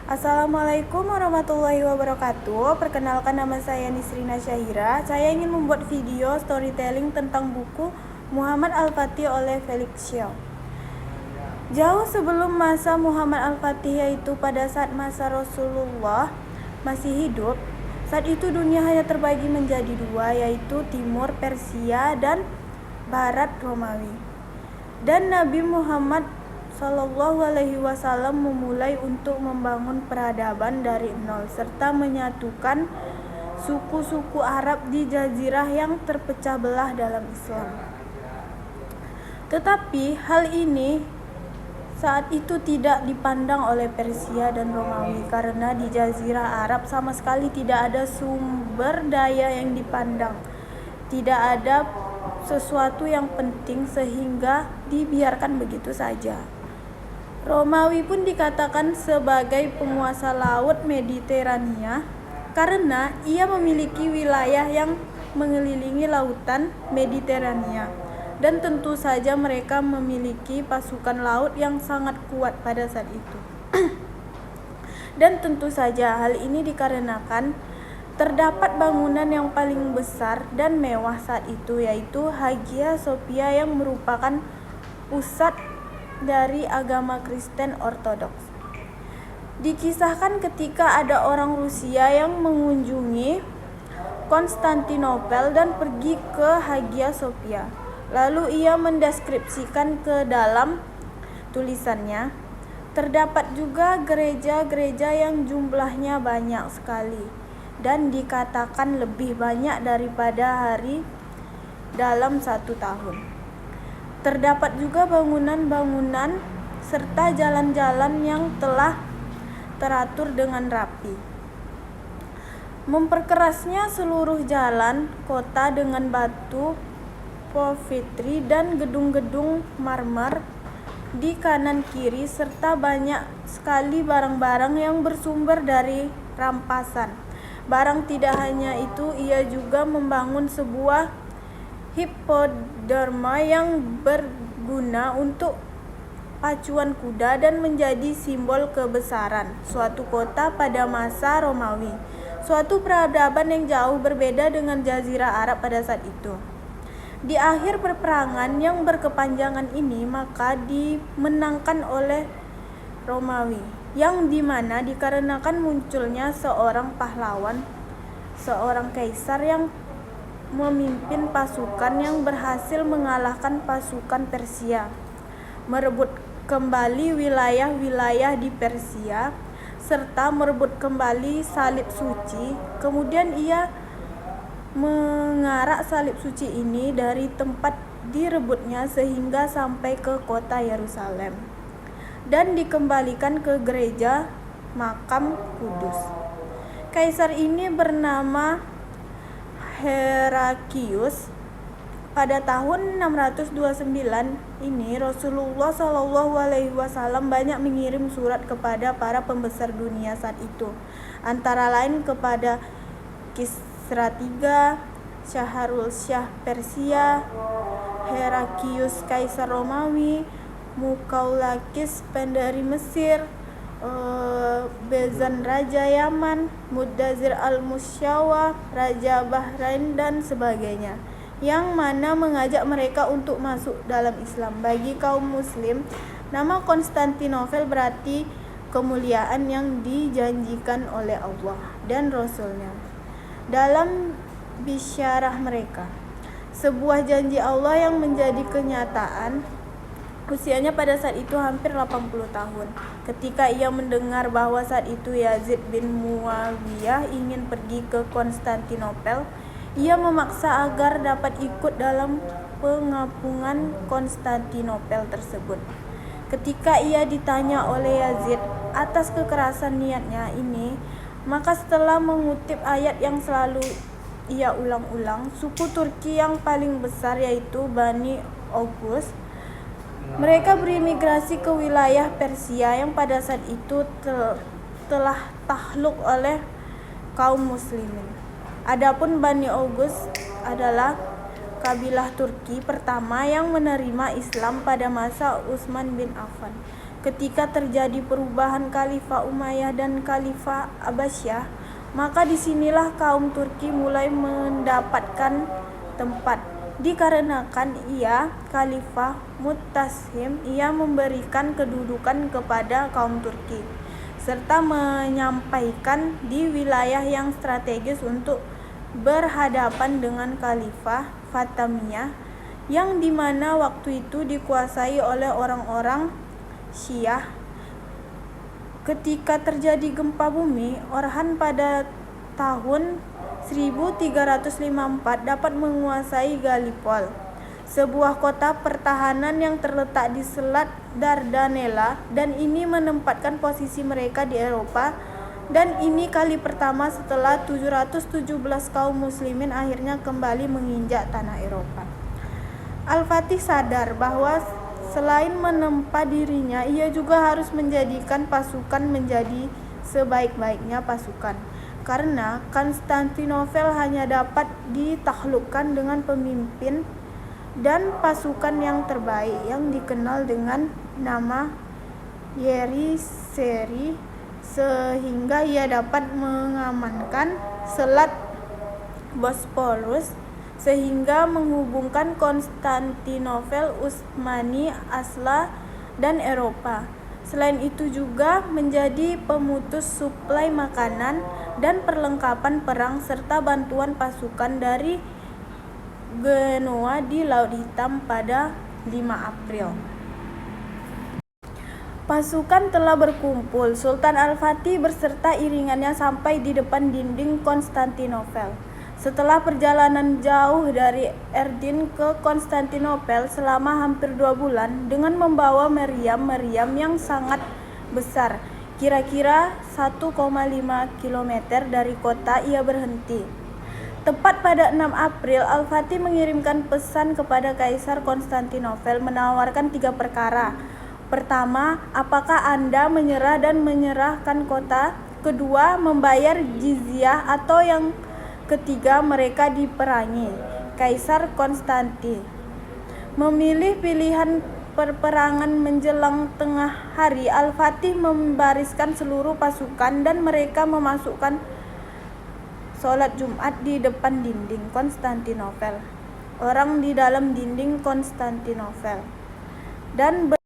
Assalamualaikum warahmatullahi wabarakatuh. Perkenalkan, nama saya Nisrina Syahira. Saya ingin membuat video storytelling tentang buku Muhammad Al-Fatih oleh Felix Xiao. Jauh sebelum masa Muhammad Al-Fatih, yaitu pada saat masa Rasulullah masih hidup, saat itu dunia hanya terbagi menjadi dua, yaitu Timur Persia dan Barat Romawi. Dan Nabi Muhammad Sallallahu Alaihi Wasallam memulai untuk membangun peradaban dari nol serta menyatukan suku-suku Arab di Jazirah yang terpecah belah dalam Islam. Tetapi hal ini saat itu tidak dipandang oleh Persia dan Romawi karena di Jazirah Arab sama sekali tidak ada sumber daya yang dipandang, tidak ada sesuatu yang penting sehingga dibiarkan begitu saja. Romawi pun dikatakan sebagai penguasa laut Mediterania karena ia memiliki wilayah yang mengelilingi lautan Mediterania, dan tentu saja mereka memiliki pasukan laut yang sangat kuat pada saat itu. Dan tentu saja hal ini dikarenakan terdapat bangunan yang paling besar dan mewah saat itu, yaitu Hagia Sophia yang merupakan pusat dari agama Kristen Ortodoks. Dikisahkan ketika ada orang Rusia yang mengunjungi Konstantinopel dan pergi ke Hagia Sophia. Lalu ia mendeskripsikan ke dalam tulisannya, terdapat juga gereja-gereja yang jumlahnya banyak sekali dan dikatakan lebih banyak daripada hari dalam satu tahun. Terdapat juga bangunan-bangunan serta jalan-jalan yang telah teratur dengan rapi. Memperkerasnya seluruh jalan kota dengan batu porfiri dan gedung-gedung marmer di kanan kiri serta banyak sekali barang-barang yang bersumber dari rampasan. Barang tidak hanya itu, ia juga membangun sebuah hipodroma yang berguna untuk pacuan kuda dan menjadi simbol kebesaran suatu kota pada masa Romawi, suatu peradaban yang jauh berbeda dengan Jazirah Arab pada saat itu. Di akhir peperangan yang berkepanjangan ini, maka dimenangkan oleh Romawi, yang dimana dikarenakan munculnya seorang pahlawan, seorang kaisar yang memimpin pasukan yang berhasil mengalahkan pasukan Persia, merebut kembali wilayah-wilayah di Persia, serta merebut kembali salib suci. Kemudian ia mengarak salib suci ini dari tempat direbutnya sehingga sampai ke kota Yerusalem dan dikembalikan ke gereja makam Kudus. Kaisar ini bernama Herakius. Pada tahun 629 ini Rasulullah Shallallahu Alaihi Wasallam banyak mengirim surat kepada para pembesar dunia saat itu, antara lain kepada Kisra III, Syahrul Shah Persia, Herakius Kaisar Romawi, Mukaulakis dari Mesir, Bezan Raja Yaman, Mudzazir al-Musyawa Raja Bahrain dan sebagainya, yang mana mengajak mereka untuk masuk dalam Islam. Bagi kaum muslim, nama Konstantinopel berarti kemuliaan yang dijanjikan oleh Allah dan Rasulnya. Dalam bisyarah mereka, sebuah janji Allah yang menjadi kenyataan. Usianya pada saat itu hampir 80 tahun. Ketika ia mendengar bahwa saat itu Yazid bin Muawiyah ingin pergi ke Konstantinopel, ia memaksa agar dapat ikut dalam pengapungan Konstantinopel tersebut. Ketika ia ditanya oleh Yazid atas kekerasan niatnya ini, maka setelah mengutip ayat yang selalu ia ulang-ulang, suku Turki yang paling besar yaitu Bani Oghuz, mereka berimigrasi ke wilayah Persia yang pada saat itu telah takluk oleh kaum muslimin. Adapun Bani Oghuz adalah kabilah Turki pertama yang menerima Islam pada masa Utsman bin Affan. ketika terjadi perubahan Khalifah Umayyah dan Khalifah Abbasiyah, maka disinilah kaum Turki mulai mendapatkan tempat. Dikarenakan ia Khalifah Mu'tasim, ia memberikan kedudukan kepada kaum Turki, serta menyampaikan di wilayah yang strategis untuk berhadapan dengan Khalifah Fatimiyah, yang dimana waktu itu dikuasai oleh orang-orang Syiah. Ketika terjadi gempa bumi Orhan pada tahun 1354 dapat menguasai Gallipoli, sebuah kota pertahanan yang terletak di Selat Dardanella, dan ini menempatkan posisi mereka di Eropa. Dan ini kali pertama setelah 717 kaum muslimin akhirnya kembali menginjak tanah Eropa. Al-Fatih sadar bahwa selain menempa dirinya, ia juga harus menjadikan pasukan menjadi sebaik-baiknya pasukan. Karena Konstantinopel hanya dapat ditaklukkan dengan pemimpin dan pasukan yang terbaik yang dikenal dengan nama Yenisei, sehingga ia dapat mengamankan Selat Bosporus sehingga menghubungkan Konstantinopel, Utsmani, Asla, dan Eropa. Selain itu juga menjadi pemutus suplai makanan dan perlengkapan perang serta bantuan pasukan dari Genoa di Laut Hitam pada 5 April. Pasukan telah berkumpul. Sultan Al-Fatih berserta iringannya sampai di depan dinding Konstantinopel. Setelah perjalanan jauh dari Erdin ke Konstantinopel selama hampir 2 bulan dengan membawa meriam yang sangat besar, kira-kira 1,5 km dari kota, ia berhenti. Tepat pada 6 April, Al-Fatih mengirimkan pesan kepada Kaisar Konstantinopel menawarkan 3 perkara. Pertama, apakah Anda menyerah dan menyerahkan kota? Kedua, membayar jizyah, atau yang ketiga, mereka diperangi. Kaisar Konstantin memilih pilihan peperangan. Menjelang tengah hari, Al-Fatih membariskan seluruh pasukan dan mereka memasukkan sholat Jumat di depan dinding Konstantinopel. Orang di dalam dinding Konstantinopel dan